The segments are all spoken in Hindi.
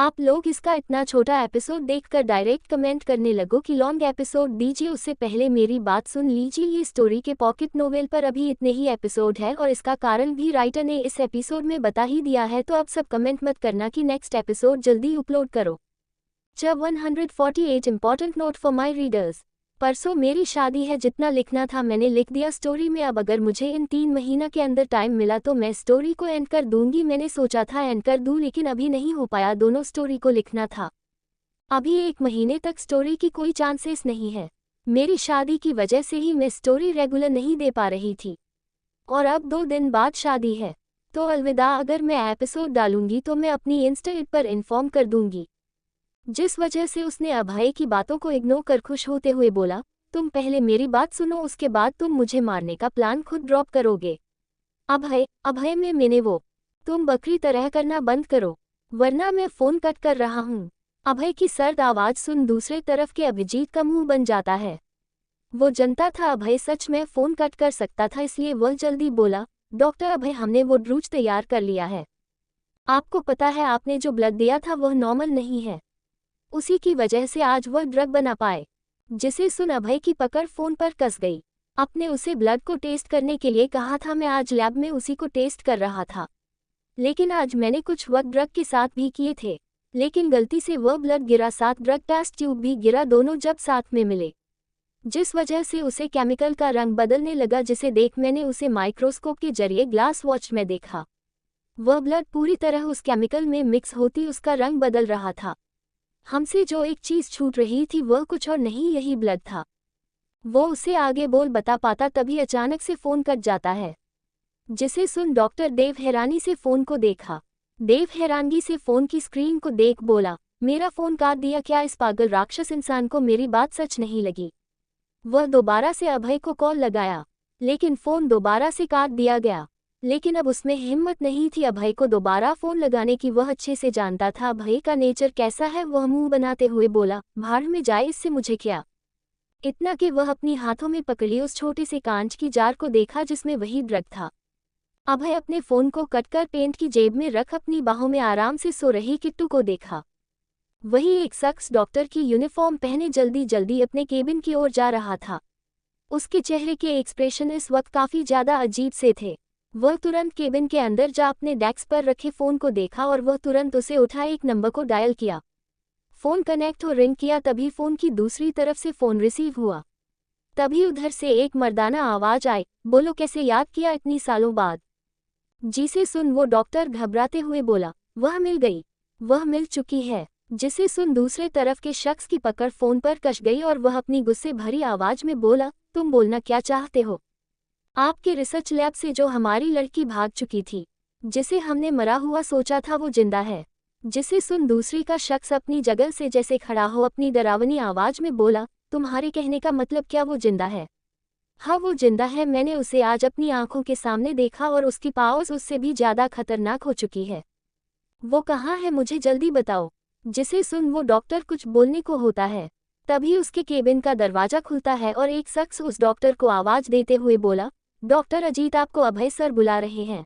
आप लोग इसका इतना छोटा एपिसोड देखकर डायरेक्ट कमेंट करने लगो कि लॉन्ग एपिसोड दीजिए। उससे पहले मेरी बात सुन लीजिए। ये स्टोरी के पॉकेट नोवेल पर अभी इतने ही एपिसोड है और इसका कारण भी राइटर ने इस एपिसोड में बता ही दिया है, तो अब सब कमेंट मत करना कि नेक्स्ट एपिसोड जल्दी अपलोड करो। जब 148 important note for my readers. परसों मेरी शादी है, जितना लिखना था मैंने लिख दिया स्टोरी में। अब अगर मुझे इन 3 महीना के अंदर टाइम मिला तो मैं स्टोरी को एंड कर दूंगी। मैंने सोचा था एंड कर दूं, लेकिन अभी नहीं हो पाया, दोनों स्टोरी को लिखना था। अभी 1 महीने तक स्टोरी की कोई चांसेस नहीं है। मेरी शादी की वजह से ही मैं स्टोरी रेगुलर नहीं दे पा रही थी और अब 2 दिन बाद शादी है, तो अलविदा। अगर मैं एपिसोड डालूंगी तो मैं अपनी इंस्टा पर इन्फॉर्म कर दूंगी। जिस वजह से उसने अभय की बातों को इग्नोर कर खुश होते हुए बोला, तुम पहले मेरी बात सुनो, उसके बाद तुम मुझे मारने का प्लान खुद ड्रॉप करोगे। अभय में मैंने वो तुम बकरी तरह करना बंद करो, वरना मैं फोन कट कर रहा हूँ। अभय की सर्द आवाज सुन दूसरे तरफ के अभिजीत का मुंह बन जाता है। वो जनता था अभय सच में फोन कट कर सकता था, इसलिए वह जल्दी बोला, डॉक्टर अभय, हमने वो ड्रूज तैयार कर लिया है। आपको पता है आपने जो ब्लड दिया था वह नॉर्मल नहीं है, उसी की वजह से आज वह ड्रग बना पाए। जिसे सुन अभय की पकड़ फोन पर कस गई। आपने उसे ब्लड को टेस्ट करने के लिए कहा था, मैं आज लैब में उसी को टेस्ट कर रहा था, लेकिन आज मैंने कुछ वक्त ड्रग के साथ भी किए थे, लेकिन गलती से वह ब्लड गिरा, साथ ड्रग टेस्ट ट्यूब भी गिरा, दोनों जब साथ में मिले, जिस वजह से उसे केमिकल का रंग बदलने लगा, जिसे देख मैंने उसे माइक्रोस्कोप के जरिए ग्लास वॉच में देखा। वह ब्लड पूरी तरह उस केमिकल में मिक्स होती उसका रंग बदल रहा था। हमसे जो एक चीज छूट रही थी वह कुछ और नहीं, यही ब्लड था। वो उसे आगे बोल बता पाता, तभी अचानक से फोन कट जाता है। जिसे सुन डॉक्टर देव हैरानी से फोन को देखा। देव हैरानगी से फोन की स्क्रीन को देख बोला, मेरा फोन काट दिया क्या? इस पागल राक्षस इंसान को मेरी बात सच नहीं लगी। वह दोबारा से अभय को कॉल लगाया, लेकिन फोन दोबारा से काट दिया गया। लेकिन अब उसमें हिम्मत नहीं थी अभय को दोबारा फोन लगाने की। वह अच्छे से जानता था अभय का नेचर कैसा है। वह मुंह बनाते हुए बोला, भाड़ में जाए, इससे मुझे क्या। इतना कि वह अपनी हाथों में पकड़ी उस छोटे से कांच की जार को देखा जिसमें वही ड्रग था। अभय अपने फोन को कटकर पेंट की जेब में रख अपनी बाहों में आराम से सो रही किट्टू को देखा। वही एक शख्स डॉक्टर की यूनिफॉर्म पहने जल्दी जल्दी अपने केबिन की ओर जा रहा था। उसके चेहरे के एक्सप्रेशन इस वक्त काफी ज्यादा अजीब से थे। वह तुरंत केबिन के अंदर जा अपने डेस्क पर रखे फोन को देखा और वह तुरंत उसे उठा एक नंबर को डायल किया। फोन कनेक्ट हो रिंग किया, तभी फोन की दूसरी तरफ से फोन रिसीव हुआ। तभी उधर से एक मर्दाना आवाज आई, बोलो कैसे याद किया इतनी सालों बाद। जिसे सुन वो डॉक्टर घबराते हुए बोला, वह मिल गई, वह मिल चुकी है। जिसे सुन दूसरे तरफ के शख्स की पकड़ फोन पर कस गई और वह अपनी गुस्से भरी आवाज में बोला, तुम बोलना क्या चाहते हो? आपके रिसर्च लैब से जो हमारी लड़की भाग चुकी थी, जिसे हमने मरा हुआ सोचा था, वो जिंदा है। जिसे सुन दूसरी का शख्स अपनी जगह से जैसे खड़ा हो अपनी डरावनी आवाज में बोला, तुम्हारे कहने का मतलब क्या वो जिंदा है? हाँ वो जिंदा है, मैंने उसे आज अपनी आंखों के सामने देखा और उसकी पावस उससे भी ज्यादा खतरनाक हो चुकी है। वो कहाँ है, मुझे जल्दी बताओ। जिसे सुन वो डॉक्टर कुछ बोलने को होता है, तभी उसके केबिन का दरवाजा खुलता है और एक शख्स उस डॉक्टर को आवाज देते हुए बोला, डॉक्टर अजीत आपको अभय सर बुला रहे हैं।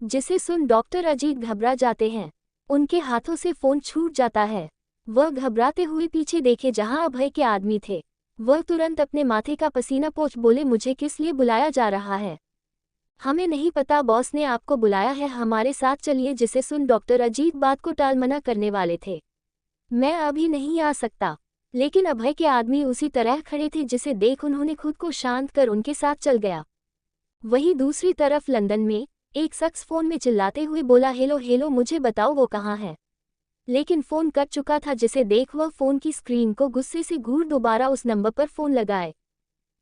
जिसे सुन डॉक्टर अजीत घबरा जाते हैं, उनके हाथों से फोन छूट जाता है। वह घबराते हुए पीछे देखे जहां अभय के आदमी थे। वह तुरंत अपने माथे का पसीना पोंछ बोले, मुझे किस लिए बुलाया जा रहा है? हमें नहीं पता, बॉस ने आपको बुलाया है, हमारे साथ चलिए। जिसे सुन डॉक्टर अजीत बात को टाल मना करने वाले थे, मैं अभी नहीं आ सकता, लेकिन अभय के आदमी उसी तरह खड़े थे जिसे देख उन्होंने खुद को शांत कर उनके साथ चल गया। वहीं दूसरी तरफ लंदन में एक शख्स फोन में चिल्लाते हुए बोला, हेलो हेलो, मुझे बताओ वो कहाँ है? लेकिन फोन कट चुका था। जिसे देख वह फोन की स्क्रीन को गुस्से से घूर दोबारा उस नंबर पर फोन लगाए,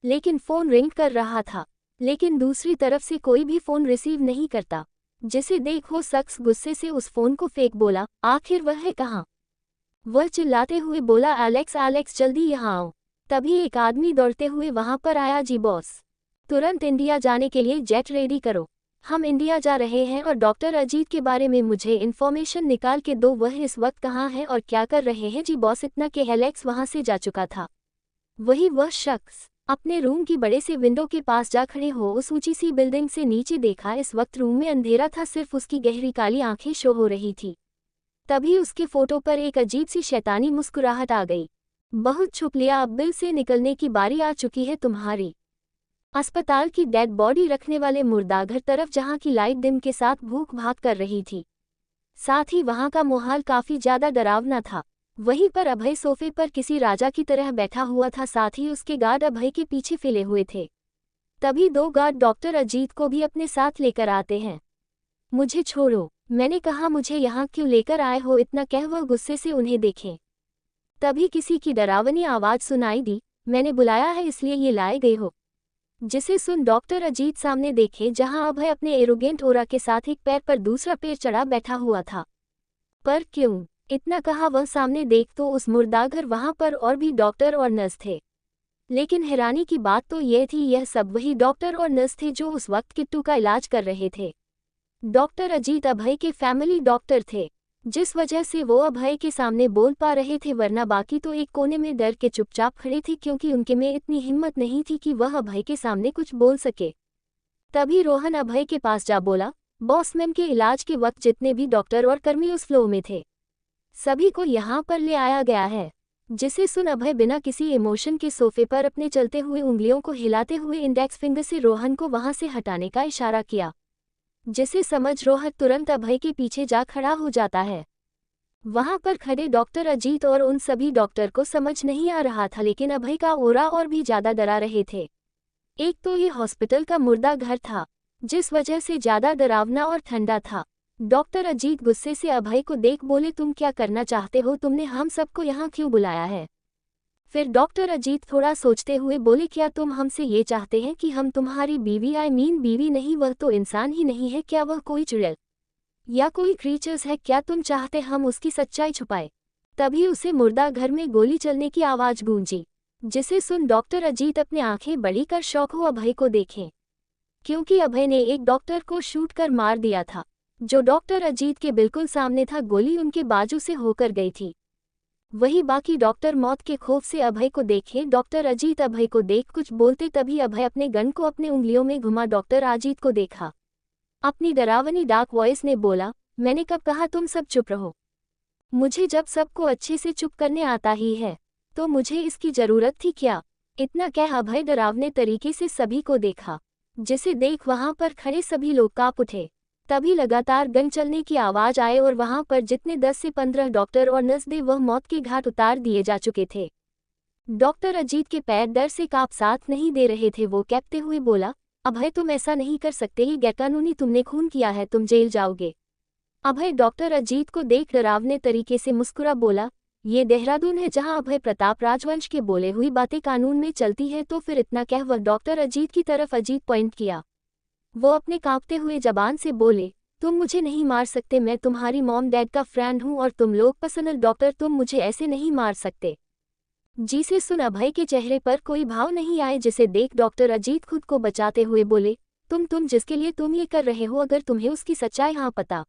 लेकिन फोन रिंग कर रहा था, लेकिन दूसरी तरफ से कोई भी फोन रिसीव नहीं करता। जिसे देख वो शख्स गुस्से से उस फोन को फेंक बोला, आखिर वह है कहाँ? वह चिल्लाते हुए बोला, एलेक्स एलेक्स जल्दी यहाँ आओ। तभी एक आदमी दौड़ते हुए वहां पर आया, जी बॉस, तुरंत इंडिया जाने के लिए जेट रेडी करो, हम इंडिया जा रहे हैं और डॉक्टर अजीत के बारे में मुझे इन्फॉर्मेशन निकाल के दो, वह इस वक्त कहाँ है और क्या कर रहे हैं? जी बॉस। इतना कि एलेक्स वहां से जा चुका था। वही वह शख्स अपने रूम की बड़े से विंडो के पास जा खड़े हो उस ऊंची सी बिल्डिंग से नीचे देखा। इस वक्त रूम में अंधेरा था, सिर्फ उसकी गहरी काली आंखें शो हो रही थी। तभी उसके फोटो पर एक अजीब सी शैतानी मुस्कुराहट आ गई। बहुत छुप लिया, अब बिल से निकलने की बारी आ चुकी है तुम्हारी। अस्पताल की डेड बॉडी रखने वाले मुर्दाघर तरफ जहां की लाइट डिम के साथ भूख भाग कर रही थी। साथ ही वहां का माहौल काफी ज्यादा डरावना था। वहीं पर अभय सोफे पर किसी राजा की तरह बैठा हुआ था, साथ ही उसके गार्ड अभय के पीछे फैले हुए थे। तभी 2 गार्ड डॉक्टर अजीत को भी अपने साथ लेकर आते हैं। मुझे छोड़ो, मैंने कहा मुझे यहाँ क्यों लेकर आए हो, इतना कह वह गुस्से से उन्हें देखें। तभी किसी की डरावनी आवाज सुनाई दी, मैंने बुलाया है इसलिए ये लाए गए हो। जिसे सुन डॉक्टर अजीत सामने देखे जहां अभय अपने एरोगेंट ओरा के साथ एक पैर पर दूसरा पैर चढ़ा बैठा हुआ था। पर क्यों? इतना कहा वह सामने देख तो उस मुर्दाघर वहां पर और भी डॉक्टर और नर्स थे। लेकिन हैरानी की बात तो यह थी, यह सब वही डॉक्टर और नर्स थे जो उस वक्त किट्टू का इलाज कर रहे थे। डॉक्टर अजीत अभय के फैमिली डॉक्टर थे, जिस वजह से वो अभय के सामने बोल पा रहे थे, वरना बाकी तो एक कोने में डर के चुपचाप खड़े थे क्योंकि उनके में इतनी हिम्मत नहीं थी कि वह अभय के सामने कुछ बोल सके। तभी रोहन अभय के पास जा बोला, बॉस मैम के इलाज के वक्त जितने भी डॉक्टर और कर्मी उस फ्लो में थे सभी को यहाँ पर ले आया गया है। जिसे सुन अभय बिना किसी इमोशन के सोफे पर अपने चलते हुए उंगलियों को हिलाते हुए इंडेक्स फिंगर से रोहन को वहां से हटाने का इशारा किया। जिसे समझ रोहन तुरंत अभय के पीछे जा खड़ा हो जाता है। वहां पर खड़े डॉक्टर अजीत और उन सभी डॉक्टर को समझ नहीं आ रहा था, लेकिन अभय का ओरा और भी ज्यादा डरा रहे थे। एक तो ये हॉस्पिटल का मुर्दा घर था, जिस वजह से ज्यादा डरावना और ठंडा था। डॉक्टर अजीत गुस्से से अभय को देख बोले, तुम क्या करना चाहते हो, तुमने हम सबको यहाँ क्यों बुलाया है? फिर डॉक्टर अजीत थोड़ा सोचते हुए बोले, क्या तुम हमसे ये चाहते हैं कि हम तुम्हारी बीवी, आई मीन बीवी नहीं, वह तो इंसान ही नहीं है, क्या वह कोई चुड़ैल या कोई क्रीचर्स है, क्या तुम चाहते हम उसकी सच्चाई छुपाए? तभी उसे मुर्दा घर में गोली चलने की आवाज गूंजी। जिसे सुन डॉक्टर अजीत अपने आंखें बड़ी कर शौक हो अभय को देखें, क्योंकि अभय ने एक डॉक्टर को शूट कर मार दिया था जो डॉक्टर अजीत के बिल्कुल सामने था। गोली उनके बाजू से होकर गई थी। वही बाकी डॉक्टर मौत के खौफ से अभय को देखे। डॉक्टर अजीत अभय को देख कुछ बोलते, तभी अभय अपने गन को अपने उंगलियों में घुमा डॉक्टर अजीत को देखा। अपनी डरावनी डार्क वॉइस ने बोला, मैंने कब कहा तुम सब चुप रहो? मुझे जब सबको अच्छे से चुप करने आता ही है तो मुझे इसकी जरूरत थी क्या? इतना कह अभय डरावने तरीके से सभी को देखा, जिसे देख वहां पर खड़े सभी लोग कांप उठे। तभी लगातार गन चलने की आवाज आए और वहां पर जितने 10 से 15 डॉक्टर और नर्स थे वह मौत के घाट उतार दिए जा चुके थे। डॉक्टर अजीत के पैर डर से कांप साथ नहीं दे रहे थे। वो कहते हुए बोला, अभय तुम ऐसा नहीं कर सकते, ये गैरकानूनी, तुमने खून किया है, तुम जेल जाओगे। अभय डॉक्टर अजीत को देख डरावने तरीके से मुस्कुरा बोला, ये देहरादून है जहां अभय प्रताप राजवंश के बोले हुई बातें कानून में चलती है। तो फिर इतना कह वह डॉक्टर अजीत की तरफ अजीत पॉइंट किया। वो अपने कांपते हुए जबान से बोले, तुम मुझे नहीं मार सकते, मैं तुम्हारी मॉम डैड का फ्रेंड हूं और तुम लोग पर्सनल डॉक्टर, तुम मुझे ऐसे नहीं मार सकते। जिसे सुन अभय के चेहरे पर कोई भाव नहीं आए, जिसे देख डॉक्टर अजीत खुद को बचाते हुए बोले, तुम जिसके लिए तुम ये कर रहे हो, अगर तुम्हें उसकी सच्चाई हाँ पता